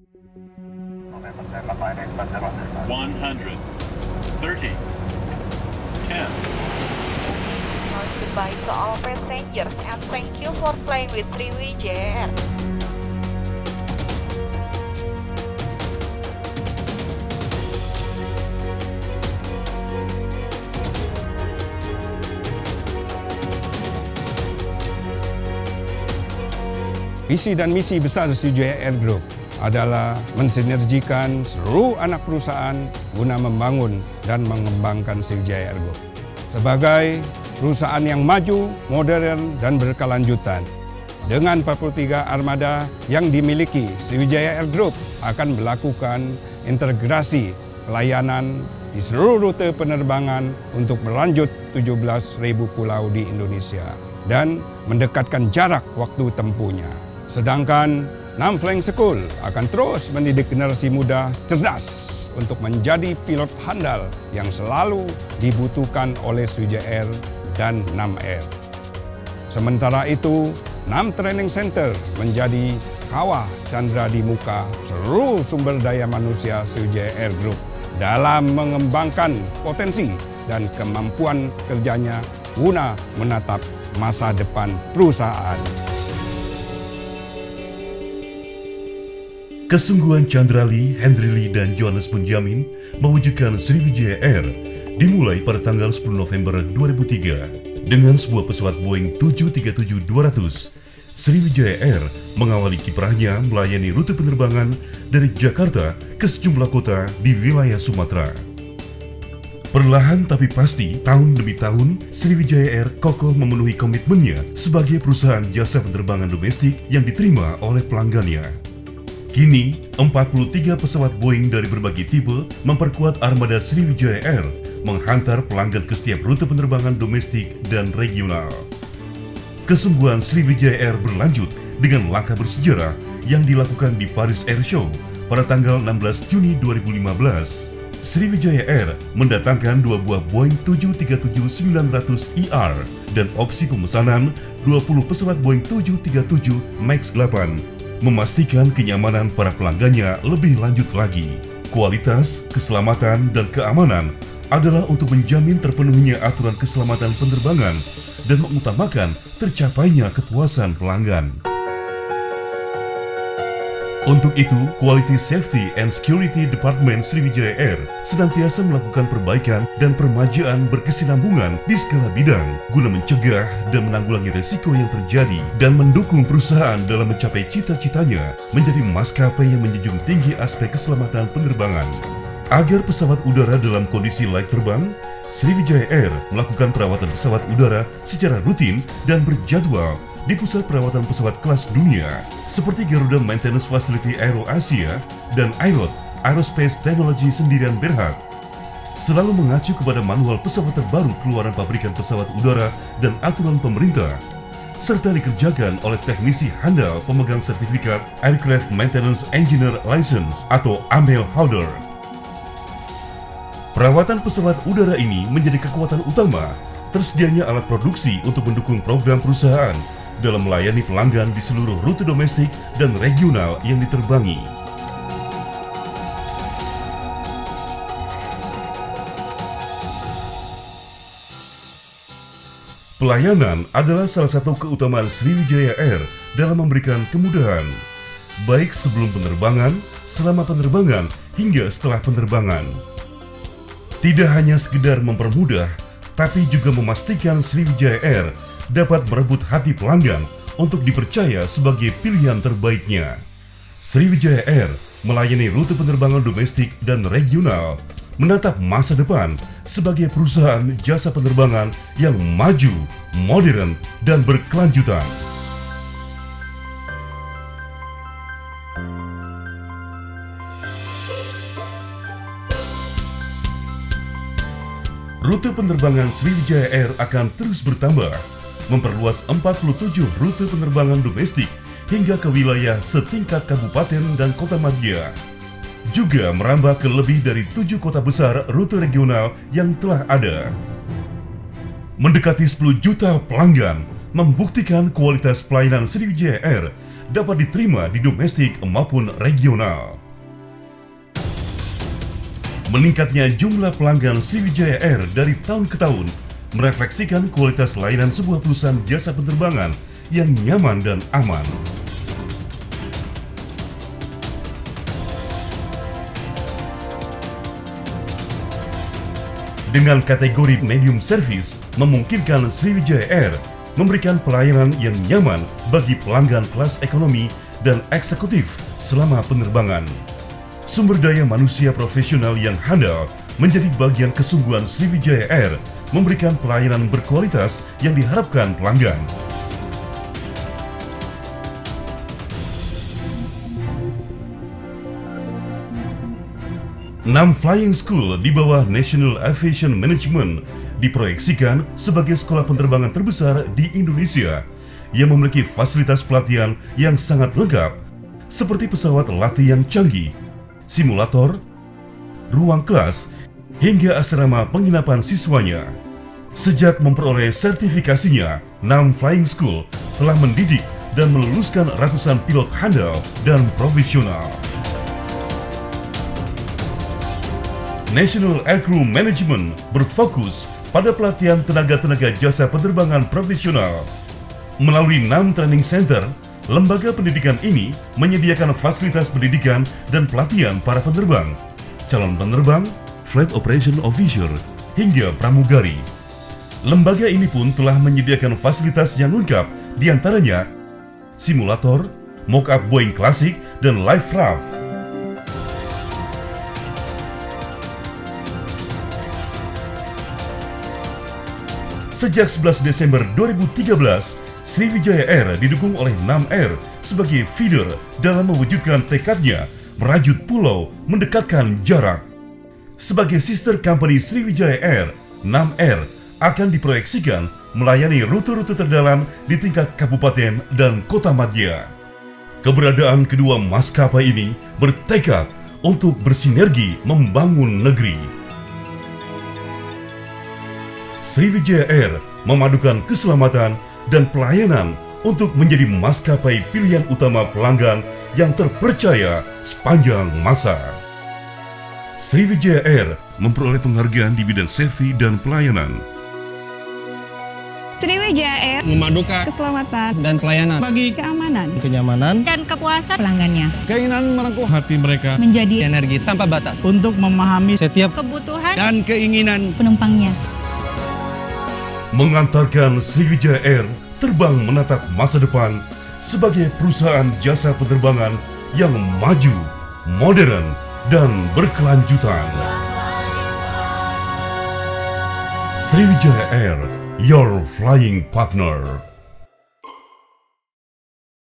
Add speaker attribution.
Speaker 1: 100, 30, 10.
Speaker 2: Goodbye to all passengers and thank you for flying with Sriwijaya Air.
Speaker 3: Visi dan misi besar Sriwijaya Air Group adalah mensinergikan seluruh anak perusahaan guna membangun dan mengembangkan Sriwijaya Air Group sebagai perusahaan yang maju, modern, dan berkelanjutan. Dengan 43 armada yang dimiliki, Sriwijaya Air Group akan melakukan integrasi pelayanan di seluruh rute penerbangan untuk melanjut 17.000 pulau di Indonesia dan mendekatkan jarak waktu tempuhnya. Sedangkan Nam Flying School akan terus mendidik generasi muda cerdas untuk menjadi pilot handal yang selalu dibutuhkan oleh Sriwijaya Air dan Nam Air. Sementara itu, Nam Training Center menjadi kawah candra di muka seluruh sumber daya manusia Sriwijaya Air Group dalam mengembangkan potensi dan kemampuan kerjanya guna menatap masa depan perusahaan.
Speaker 4: Kesungguhan Chandra Lee, Henry Lee, dan Johannes Benjamin mewujudkan Sriwijaya Air dimulai pada tanggal 10 November 2003 dengan sebuah pesawat Boeing 737-200. Sriwijaya Air mengawali kiprahnya melayani rute penerbangan dari Jakarta ke sejumlah kota di wilayah Sumatera. Perlahan tapi pasti, tahun demi tahun, Sriwijaya Air kokoh memenuhi komitmennya sebagai perusahaan jasa penerbangan domestik yang diterima oleh pelanggannya. Kini, 43 pesawat Boeing dari berbagai tipe memperkuat armada Sriwijaya Air menghantar pelanggan ke setiap rute penerbangan domestik dan regional. Kesungguhan Sriwijaya Air berlanjut dengan langkah bersejarah yang dilakukan di Paris Air Show pada tanggal 16 Juni 2015. Sriwijaya Air mendatangkan 2 buah Boeing 737-900ER dan opsi pemesanan 20 pesawat Boeing 737 MAX 8. Memastikan kenyamanan para pelanggannya lebih lanjut lagi. Kualitas, keselamatan, dan keamanan adalah untuk menjamin terpenuhinya aturan keselamatan penerbangan dan mengutamakan tercapainya kepuasan pelanggan. Untuk itu, Quality Safety and Security Department Sriwijaya Air senantiasa melakukan perbaikan dan permajaan berkesinambungan di segala bidang guna mencegah dan menanggulangi resiko yang terjadi dan mendukung perusahaan dalam mencapai cita-citanya menjadi maskapai yang menjunjung tinggi aspek keselamatan penerbangan. Agar pesawat udara dalam kondisi layak terbang, Sriwijaya Air melakukan perawatan pesawat udara secara rutin dan berjadwal di pusat perawatan pesawat kelas dunia seperti Garuda Maintenance Facility Aero Asia dan Airot Aerospace Technology Sendirian Berhad. Selalu mengacu kepada manual pesawat terbaru keluaran pabrikan pesawat udara dan aturan pemerintah, serta dikerjakan oleh teknisi handal pemegang sertifikat Aircraft Maintenance Engineer License atau AMEL holder. Perawatan pesawat udara ini menjadi kekuatan utama tersedianya alat produksi untuk mendukung program perusahaan dalam melayani pelanggan di seluruh rute domestik dan regional yang diterbangi. Pelayanan adalah salah satu keutamaan Sriwijaya Air dalam memberikan kemudahan, baik sebelum penerbangan, selama penerbangan, hingga setelah penerbangan. Tidak hanya sekedar mempermudah, tapi juga memastikan Sriwijaya Air dapat merebut hati pelanggan untuk dipercaya sebagai pilihan terbaiknya. Sriwijaya Air melayani rute penerbangan domestik dan regional, menatap masa depan sebagai perusahaan jasa penerbangan yang maju, modern, dan berkelanjutan. Rute penerbangan Sriwijaya Air akan terus bertambah, memperluas 47 rute penerbangan domestik hingga ke wilayah setingkat kabupaten dan kota madya. Juga merambah ke lebih dari 7 kota besar rute regional yang telah ada. Mendekati 10 juta pelanggan, membuktikan kualitas pelayanan Sriwijaya Air dapat diterima di domestik maupun regional. Meningkatnya jumlah pelanggan Sriwijaya Air dari tahun ke tahun merefleksikan kualitas layanan sebuah perusahaan jasa penerbangan yang nyaman dan aman. Dengan kategori medium service, memungkinkan Sriwijaya Air memberikan pelayanan yang nyaman bagi pelanggan kelas ekonomi dan eksekutif selama penerbangan. Sumber daya manusia profesional yang handal menjadi bagian kesungguhan Sriwijaya Air memberikan pelayanan berkualitas yang diharapkan pelanggan. Nam Flying School di bawah National Aviation Management diproyeksikan sebagai sekolah penerbangan terbesar di Indonesia yang memiliki fasilitas pelatihan yang sangat lengkap seperti pesawat latih yang canggih, simulator, ruang kelas, hingga asrama penginapan siswanya. Sejak memperoleh sertifikasinya, Nam Flying School telah mendidik dan meluluskan ratusan pilot handal dan profesional. National Aircrew Management berfokus pada pelatihan tenaga-tenaga jasa penerbangan profesional. Melalui Nam Training Center, lembaga pendidikan ini menyediakan fasilitas pendidikan dan pelatihan para penerbang, calon penerbang, flight operation officer, hingga pramugari. Lembaga ini pun telah menyediakan fasilitas yang lengkap, diantaranya simulator, mock-up Boeing Classic, dan live raft. Sejak 11 Desember 2013, Sriwijaya Air didukung oleh Nam Air sebagai feeder dalam mewujudkan tekadnya merajut pulau mendekatkan jarak. Sebagai sister company Sriwijaya Air, Nam Air akan diproyeksikan melayani rute-rute terdalam di tingkat kabupaten dan kota madya. Keberadaan kedua maskapai ini bertekad untuk bersinergi membangun negeri. Sriwijaya Air memadukan keselamatan dan pelayanan untuk menjadi maskapai pilihan utama pelanggan yang terpercaya sepanjang masa. Sriwijaya Air memperoleh penghargaan di bidang safety dan pelayanan.
Speaker 5: Sriwijaya Air
Speaker 6: memadukan
Speaker 5: keselamatan
Speaker 6: dan pelayanan
Speaker 5: bagi keamanan,
Speaker 6: kenyamanan,
Speaker 5: dan kepuasan pelanggannya,
Speaker 6: keinginan merengkuh hati mereka
Speaker 5: menjadi
Speaker 6: energi tanpa batas
Speaker 7: untuk memahami
Speaker 6: setiap
Speaker 5: kebutuhan
Speaker 6: dan keinginan
Speaker 5: penumpangnya.
Speaker 4: Mengantarkan Sriwijaya Air terbang menatap masa depan sebagai perusahaan jasa penerbangan yang maju, modern, dan berkelanjutan. Sriwijaya Air, your flying partner.